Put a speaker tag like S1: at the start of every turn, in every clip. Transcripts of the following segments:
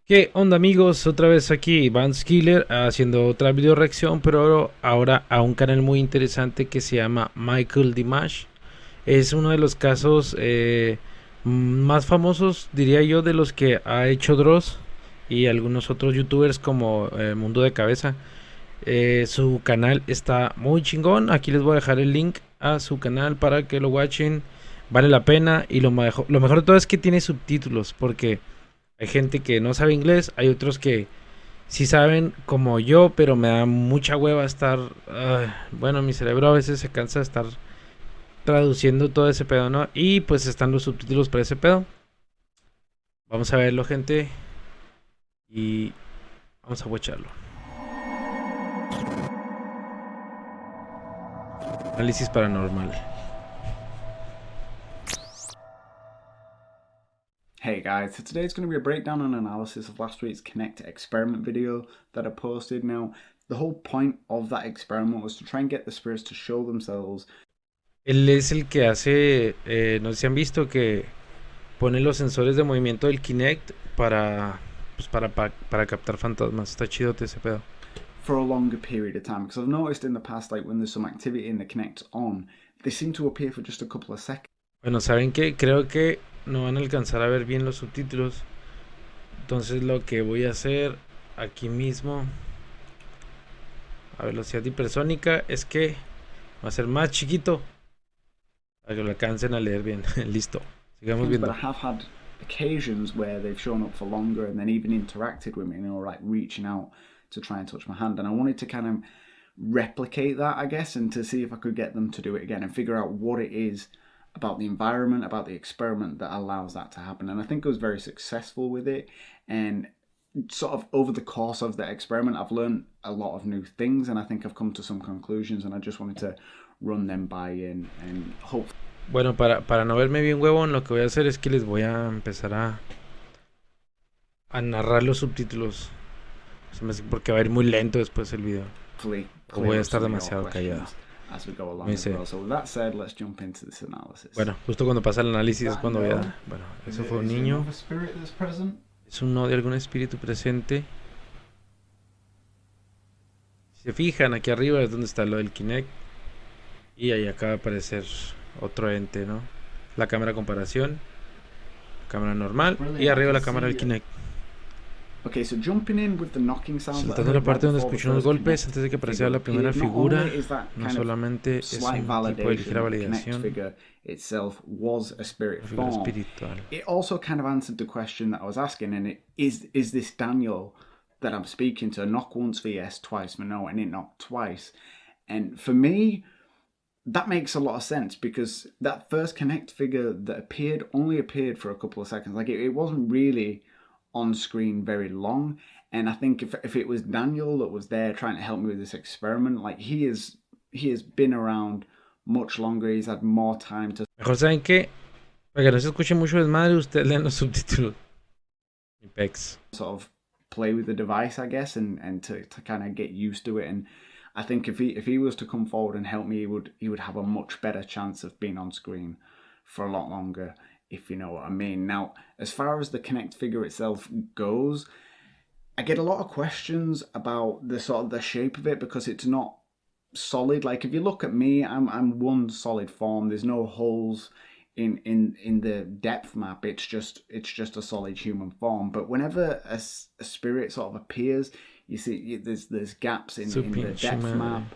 S1: ¿Qué onda amigos? Otra vez aquí Vance Killer haciendo otra video reacción, pero ahora a un canal muy interesante que se llama Michael Dmagee. Es uno de los casos más famosos, diría yo, de los que ha hecho Dross y algunos otros youtubers como Mundo de Cabeza. Su canal está muy chingón. Aquí les voy a dejar el link a su canal para que lo watchen. Vale la pena y lo mejor de todo es que tiene subtítulos porque hay gente que no sabe inglés, hay otros que sí saben como yo, pero me da mucha hueva estar... bueno, mi cerebro a veces se cansa de estar traduciendo todo ese pedo, ¿no? Y pues están los subtítulos para ese pedo. Vamos a verlo, gente. Y vamos a watcharlo. Análisis paranormal.
S2: Hey guys, so today's going to be a breakdown and analysis of last week's Connect experiment video that I posted. Now, the whole point of that experiment was to try and get the spirits to show themselves.
S1: Él es el que hace, no sé si han visto que pone los sensores de movimiento del Kinect pues para captar fantasmas. Está chido ese pedo.
S2: For a longer period of time, because I've noticed in the past, like when there's some activity in the Kinect on, they seem to appear for just a couple of seconds.
S1: Bueno, ¿saben qué? Creo que no van a alcanzar a ver bien los subtítulos. Entonces lo que voy a hacer aquí mismo a velocidad hipersónica es que va a ser más chiquito para que lo alcancen a leer bien. Listo, sigamos
S2: But
S1: viendo.
S2: I have had occasions where they've shown up for longer and then even interacted with me, like reaching out to try and touch my hand. And I wanted to kind of replicate that, I guess, and to see if I could get them to do it again and figure out what it is about the environment, about the experiment that allows that to happen. And I think I was very successful with it. And sort of over the course of the experiment, I've learned a lot of new things, and I think I've come to some conclusions, and I just wanted to run them by you and hope.
S1: Bueno, para no verme bien huevón, lo que voy a hacer es que les voy a empezar a narrar los subtítulos. Porque va a ir muy lento después el video. O voy a estar demasiado callado.
S2: As we go along as well. So with that said, let's jump into this analysis.
S1: Bueno, justo cuando pasa el análisis es cuando voy a... Bueno, eso fue un niño. Es uno de algún espíritu presente. Si se fijan, aquí arriba es donde está lo del Kinect. Y ahí acaba de aparecer otro ente, ¿no? La cámara de comparación. Cámara normal. Y arriba la cámara del Kinect.
S2: Okay, so jumping in with the knocking sound.
S1: Saltando la parte donde escuché unos golpes antes de que apareciera la primera figura. No solamente es un tipo de ligera validación.
S2: Itself was a spirit
S1: Figura
S2: form.
S1: espiritual.
S2: It also kind of answered the question that I was asking, and it is this Daniel that I'm speaking to? Knock once for yes, twice for no, and it knocked twice. And for me, that makes a lot of sense because that first Connect figure that appeared only appeared for a couple of seconds. Like it wasn't really on screen very long, and I think if it was Daniel that was there trying to help me with this experiment, like he has been around much longer, he's had more time to...
S1: Mejor saben que, para que no se escuche mucho desmadre, ustedes leen los subtítulos. Mi pex.
S2: Sort of play with the device, I guess, and to kind of get used to it. And I think if he was to come forward and help me, he would have a much better chance of being on screen for a lot longer, if you know what I mean. Now, as far as the Connect figure itself goes, I get a lot of questions about the sort of the shape of it because it's not solid. Like if you look at me, I'm one solid form. There's no holes in the depth map. It's just a solid human form. But whenever a spirit sort of appears, you see there's gaps in the depth map.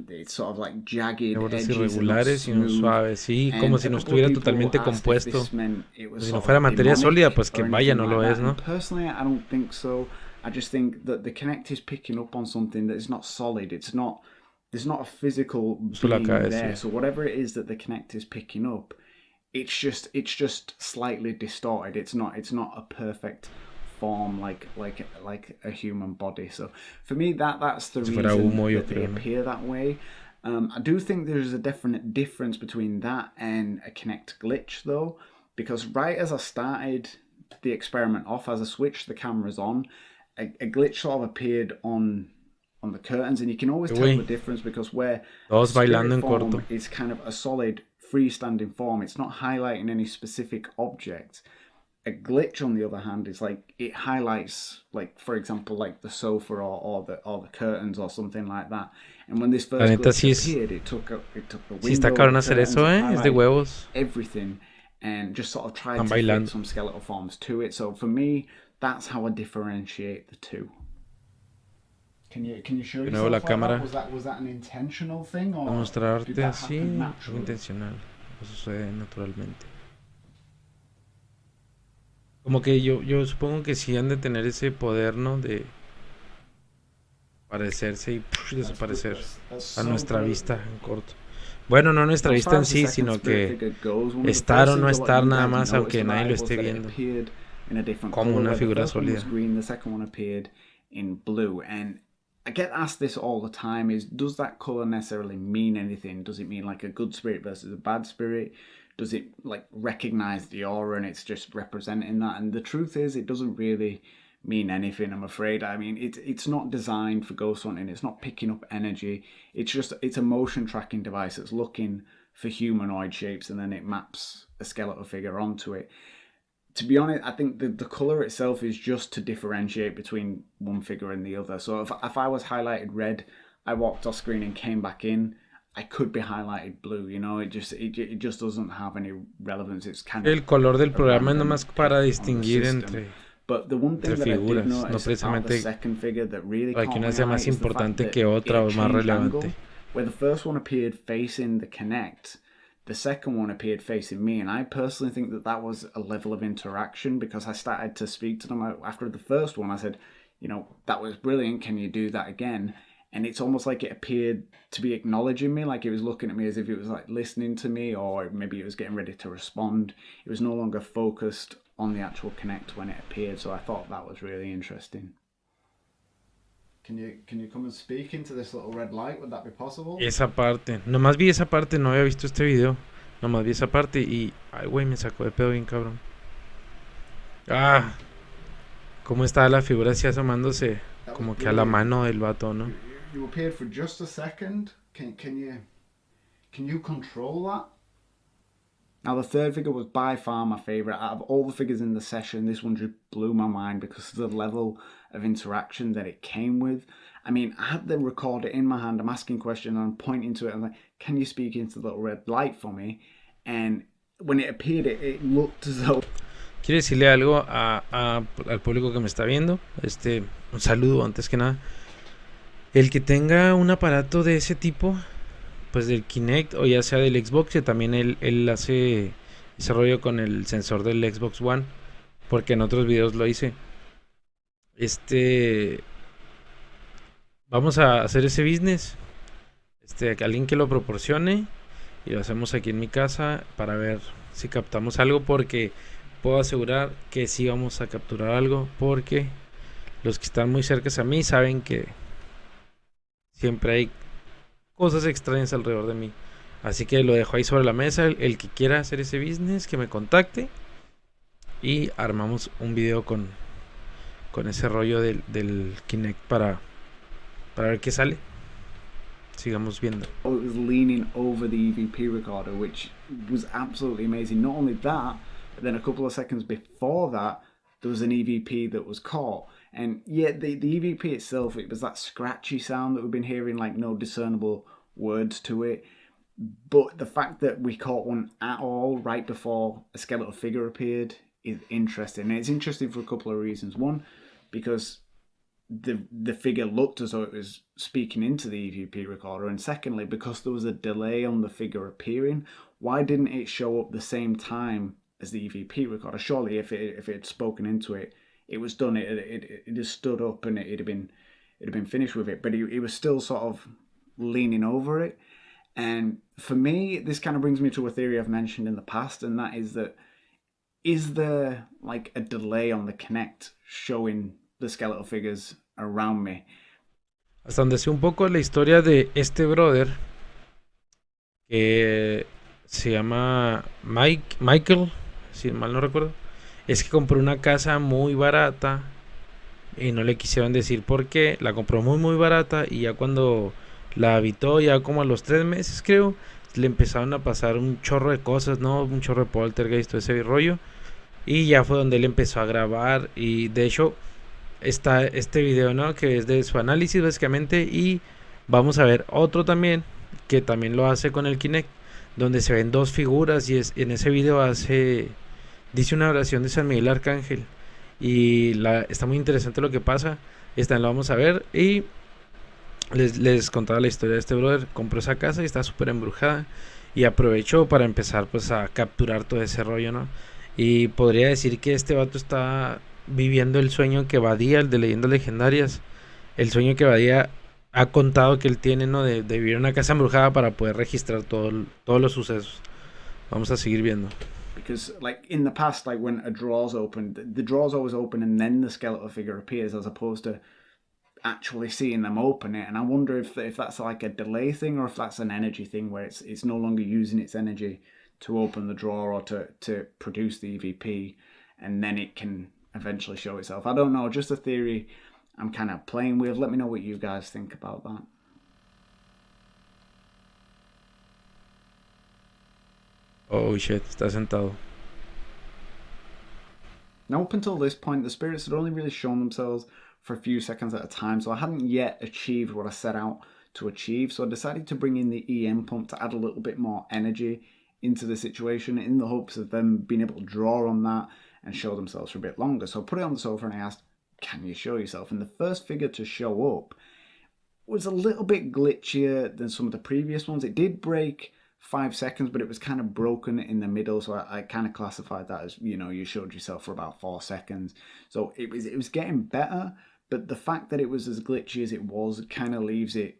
S2: It's sort of like jagged edges,
S1: irregulares y no suaves, sí, como si no estuviera totalmente compuesto. Si no fuera materia sólida, pues que vaya, no lo es, ¿no?
S2: Personally, I don't think so. I just think that the Connect is picking up on something that is not solid. There's not a physical being there. So whatever it is that the Connect is picking up, it's just slightly distorted. It's not a perfect form like a human body. So for me, that's the reason that they appear that way. I do think there's a definite difference between that and a Connect glitch though, because right as I started the experiment off, as I switched the cameras on, a glitch sort of appeared on the curtains, and you can always tell the difference because where spirit form is kind of a solid freestanding form, it's not highlighting any specific object. A glitch, on the other hand, is like it highlights, like for example, like the sofa or the curtains or something like that. And when this
S1: La
S2: first
S1: neta
S2: glitch appeared, it took the
S1: sí está
S2: window,
S1: cabrón
S2: the
S1: hacer
S2: curtains,
S1: eso,
S2: it
S1: es de
S2: highlighted
S1: huevos.
S2: everything, and just sort of tried
S1: Están
S2: to fit
S1: bailando.
S2: some skeletal forms to it. So for me, that's how I differentiate the two. Can you show
S1: De nuevo la
S2: yourself like that?
S1: cámara.
S2: Was that an intentional thing,
S1: Al
S2: or did
S1: mostrarte
S2: that
S1: así,
S2: happen
S1: es
S2: naturally?
S1: intencional. Eso sucede naturalmente. Como que yo supongo que sí han de tener ese poder, ¿no? De parecerse y desaparecer
S2: That's
S1: a
S2: so
S1: nuestra
S2: great.
S1: vista en corto. Bueno, no nuestra
S2: Now, as
S1: vista
S2: far
S1: en
S2: as the
S1: sí,
S2: second
S1: sino
S2: spirit
S1: que
S2: figure goes, one of the
S1: estar
S2: first
S1: o no
S2: things a lot of
S1: estar
S2: you
S1: nada
S2: guys
S1: más,
S2: noticed
S1: aunque nadie
S2: about
S1: lo
S2: it was
S1: esté
S2: that it
S1: viendo.
S2: appeared in a different
S1: Como
S2: color.
S1: una
S2: Where the
S1: figura
S2: first one was
S1: sólida.
S2: green, the second one appeared in blue. And I get asked this all the time: is does that color necessarily mean anything? Does it mean like a good spirit versus a bad spirit? Does it like recognize the aura and it's just representing that? And the truth is, it doesn't really mean anything, I'm afraid. I mean, it's not designed for ghost hunting. It's not picking up energy. It's a motion tracking device that's looking for humanoid shapes, and then it maps a skeletal figure onto it. To be honest, I think the color itself is just to differentiate between one figure and the other. So if I was highlighted red, I walked off screen and came back in, I could be highlighted blue. You know, it just doesn't have any relevance. It's kind of
S1: El color del
S2: a
S1: programa es
S2: random
S1: nomás para
S2: pick on the
S1: distinguir
S2: system.
S1: entre,
S2: But the one
S1: entre
S2: thing that I did
S1: figuras, no
S2: notice about the
S1: precisamente
S2: second figure that really
S1: para que
S2: caught
S1: una
S2: my
S1: sea
S2: eye
S1: más
S2: is the fact
S1: importante
S2: that
S1: que otra
S2: it
S1: o más
S2: changed
S1: relevante.
S2: angle. Where the first one appeared facing the Connect, the second one appeared facing me, and I personally think that that was a level of interaction, because I started to speak to them after the first one. I said, you know, that was brilliant, can you do that again? And it's almost like it appeared to be acknowledging me, like it was looking at me as if it was like listening to me, or maybe it was getting ready to respond. It was no longer focused on the actual Connect when it appeared, so I thought that was really interesting. Can you come and speak into this little red light? Would that be possible?
S1: Esa parte, nomás vi esa parte, no había visto este video. Nomás vi esa parte y, ay güey, me sacó de pedo bien cabrón. Ah, cómo está la figura así asomándose, como que a la mano del vato, ¿no?
S2: You appeared for just a second. Can you control that? Now, the third figure was by far my favourite. Out of all the figures in the session, this one just blew my mind because of the level of interaction that it came with. I mean, I had the recorder in my hand, I'm asking questions, and I'm pointing to it, I'm like, can you speak into the little red light for me? And when it appeared, it looked as though...
S1: Quiero decirle algo al público que me está viendo. Un saludo antes que nada. El que tenga un aparato de ese tipo, pues del Kinect o ya sea del Xbox, que también él hace ese rollo con el sensor del Xbox One, porque en otros videos lo hice. Vamos a hacer ese business. Alguien que lo proporcione y lo hacemos aquí en mi casa para ver si captamos algo, porque puedo asegurar que sí vamos a capturar algo, porque los que están muy cerca a mí saben que siempre hay cosas extrañas alrededor de mí. Así que lo dejo ahí sobre la mesa. El que quiera hacer ese business, que me contacte y armamos un video con ese rollo del Kinect para ver qué sale. Sigamos viendo.
S2: It was leaning over the EVP recorder, which was absolutely amazing. Not only that, but then a couple of seconds before that, there was an EVP that was caught. And yeah, the EVP itself, it was that scratchy sound that we've been hearing, like no discernible words to it. But the fact that we caught one at all right before a skeletal figure appeared is interesting. And it's interesting for a couple of reasons. One, because the figure looked as though it was speaking into the EVP recorder, and secondly, because there was a delay on the figure appearing. Why didn't it show up the same time as the EVP recorder? Surely, if it had spoken into it, it was done. It just stood up and it'd have been finished with it. But it was still sort of leaning over it. And for me, this kind of brings me to a theory I've mentioned in the past, and that is there like a delay on the Kinect showing the skeletal figures around me?
S1: Hasta donde sé un poco la historia de este brother, que se llama Michael, si mal no recuerdo, es que compró una casa muy barata y no le quisieron decir por qué. La compró muy barata y ya cuando la habitó, ya como a los 3 meses creo, le empezaron a pasar un chorro de cosas, ¿no? Un chorro de poltergeist, todo ese rollo. y ya fue donde él empezó a grabar y de hecho está este video, ¿no? Que es de su análisis básicamente y vamos a ver otro también que también lo hace con el Kinect donde se ven dos figuras y en ese video dice una oración de San Miguel Arcángel y está muy interesante lo que pasa. Esta lo vamos a ver y les contaba la historia de este brother. Compró esa casa y está súper embrujada y aprovechó para empezar pues a capturar todo ese rollo, ¿no? Y podría decir que este vato está viviendo el sueño que Badía, el de Leyendas Legendarias, el sueño que Badía ha contado que él tiene, ¿no? De vivir en una casa embrujada para poder registrar todos los sucesos. Vamos a seguir viendo.
S2: Because like in the past, like when a draw's open, the draw's always open and then the skeletal figure appears, as opposed to actually seeing them open it. And I wonder if that's like a delay thing or if that's an energy thing where it's no longer using its energy to open the drawer or to produce the EVP, and then it can eventually show itself. I don't know, just a theory I'm kind of playing with. Let me know what you guys think about that.
S1: Oh shit, está sentado.
S2: Now, up until this point, the spirits had only really shown themselves for a few seconds at a time, so I hadn't yet achieved what I set out to achieve. So I decided to bring in the EM pump to add a little bit more energy into the situation in the hopes of them being able to draw on that and show themselves for a bit longer. So I put it on the sofa and I asked, can you show yourself? And the first figure to show up was a little bit glitchier than some of the previous ones. It did break 5 seconds, but it was kind of broken in the middle, so I kind of classified that as, you know, you showed yourself for about 4 seconds. So it was getting better, but the fact that it was as glitchy as it was kind of leaves it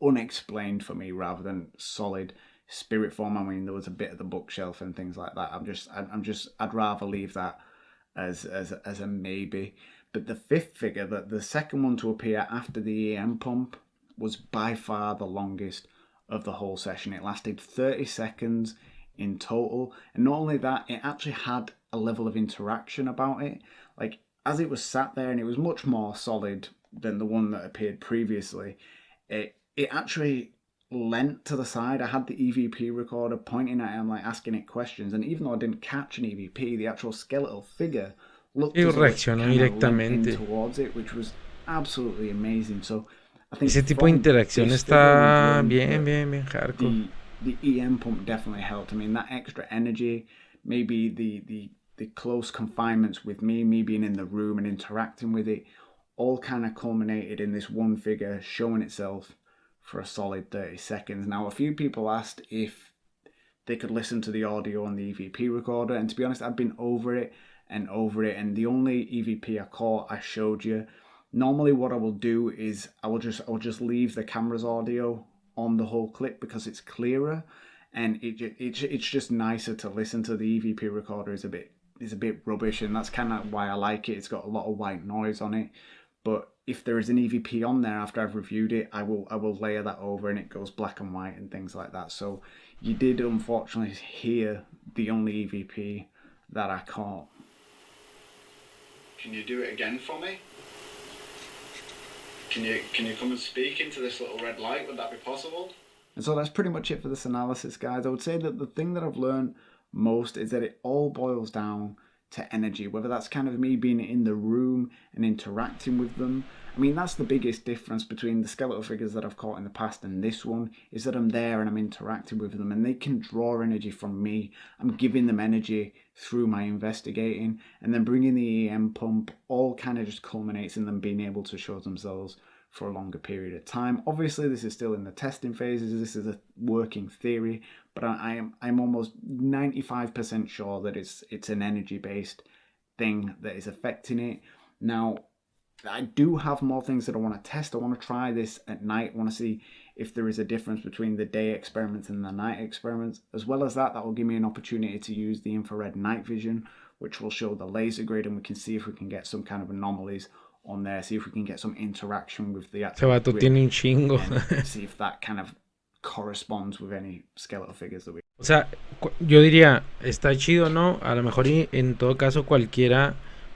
S2: unexplained for me rather than solid spirit form. I mean, there was a bit of the bookshelf and things like that. I'd rather leave that as a maybe. But the fifth figure, the second one to appear after the EM pump, was by far the longest of the whole session. It lasted 30 seconds in total, and not only that, it actually had a level of interaction about it. Like, as it was sat there, and it was much more solid than the one that appeared previously, it actually leant to the side. I had the EVP recorder pointing at it and like asking it questions, and even though I didn't catch an EVP, the actual skeletal figure looked as though it kind of leant in towards it, which was absolutely amazing. So I think
S1: ese tipo de interacción está bien hardcore.
S2: The EM pump definitely helped. I mean, that extra energy, maybe the close confinements with me being in the room and interacting with it, all kind of culminated in this one figure showing itself for a solid 30 seconds. Now, a few people asked if they could listen to the audio on the EVP recorder, and to be honest, I've been over it, and the only EVP I caught, I showed you. Normally what I will do is I will just leave the camera's audio on the whole clip because it's clearer, and it's just nicer to listen to. The EVP recorder is a bit rubbish, and that's kind of why I like it. It's got a lot of white noise on it. But if there is an EVP on there after I've reviewed it, I will layer that over and it goes black and white and things like that. So you did unfortunately hear the only EVP that I caught. Can you do it again for me? Can you come and speak into this little red light? Would that be possible? And so that's pretty much it for this analysis, guys. I would say that the thing that I've learned most is that it all boils down to energy, whether that's kind of me being in the room and interacting with them. I mean, that's the biggest difference between the skeletal figures that I've caught in the past and this one, is that I'm there and I'm interacting with them and they can draw energy from me. I'm giving them energy through my investigating, and then bringing the EM pump all kind of just culminates in them being able to show themselves for a longer period of time. Obviously, this is still in the testing phases. This is a working theory, but I'm almost 95% sure that it's an energy-based thing that is affecting it. Now, I do have more things that I want to test. I want to try this at night. I want to see if there is a difference between the day experiments and the night experiments. As well as that will give me an opportunity to use the infrared night vision, which will show the laser grid, and we can see if we can get some kind of anomalies on there, see if we can get some interaction with the actual
S1: grid, tiene un chingo.
S2: See if that kind of corresponds with any skeletal figures that we...
S1: O sea, yo diría, está chido, ¿no? A lo mejor en todo caso cualquiera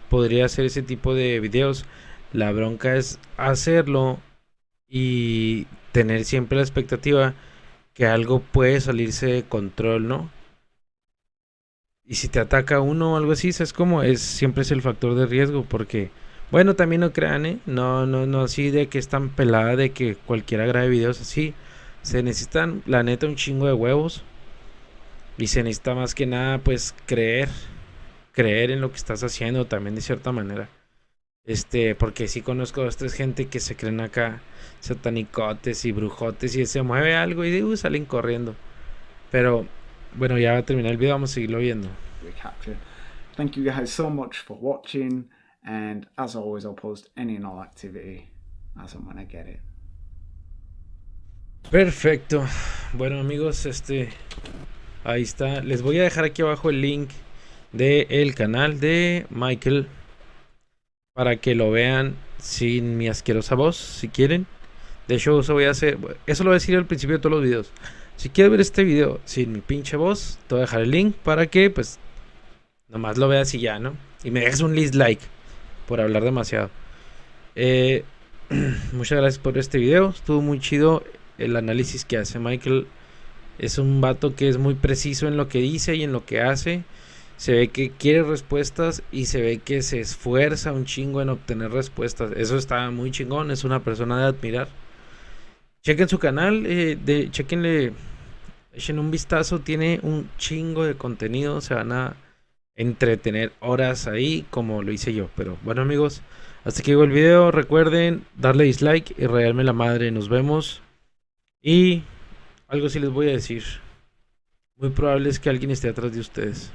S1: podría hacer ese tipo de videos. La bronca es hacerlo y tener siempre la expectativa que algo puede salirse de control, ¿no? Y si te ataca uno o algo así, ¿sabes cómo? Siempre es el factor de riesgo, porque, bueno, también no crean, ¿eh? No, así de que es tan pelada de que cualquiera grabe videos así. Se necesitan, la neta, un chingo de huevos. Y se necesita más que nada, pues, creer en lo que estás haciendo también de cierta manera. Porque sí conozco a dos, tres gente que se creen acá satanicotes y brujotes y se mueve algo y salen corriendo. Pero bueno, ya va a terminar el video, vamos a seguirlo viendo.
S2: Recapture. Thank you guys so much for watching, and as always, I'll post any and all activity as and when I get it.
S1: Perfecto. Bueno, amigos, ahí está. Les voy a dejar aquí abajo el link del canal de Michael para que lo vean sin mi asquerosa voz, si quieren. De hecho, eso lo voy a decir al principio de todos los videos. Si quieres ver este video sin mi pinche voz, te voy a dejar el link para que, pues, nomás lo veas y ya, ¿no? Y me dejes un dislike por hablar demasiado. Muchas gracias por este video. Estuvo muy chido el análisis que hace Michael. Es un vato que es muy preciso en lo que dice y en lo que hace. Se ve que quiere respuestas y se ve que se esfuerza un chingo en obtener respuestas. Eso está muy chingón. Es una persona de admirar. Chequen su canal. Chequenle. Echen un vistazo. Tiene un chingo de contenido. Se van a entretener horas ahí como lo hice yo. Pero bueno, amigos, hasta aquí llegó el video. Recuerden darle dislike y regalarme la madre. Nos vemos. Y algo sí les voy a decir. Muy probable es que alguien esté atrás de ustedes.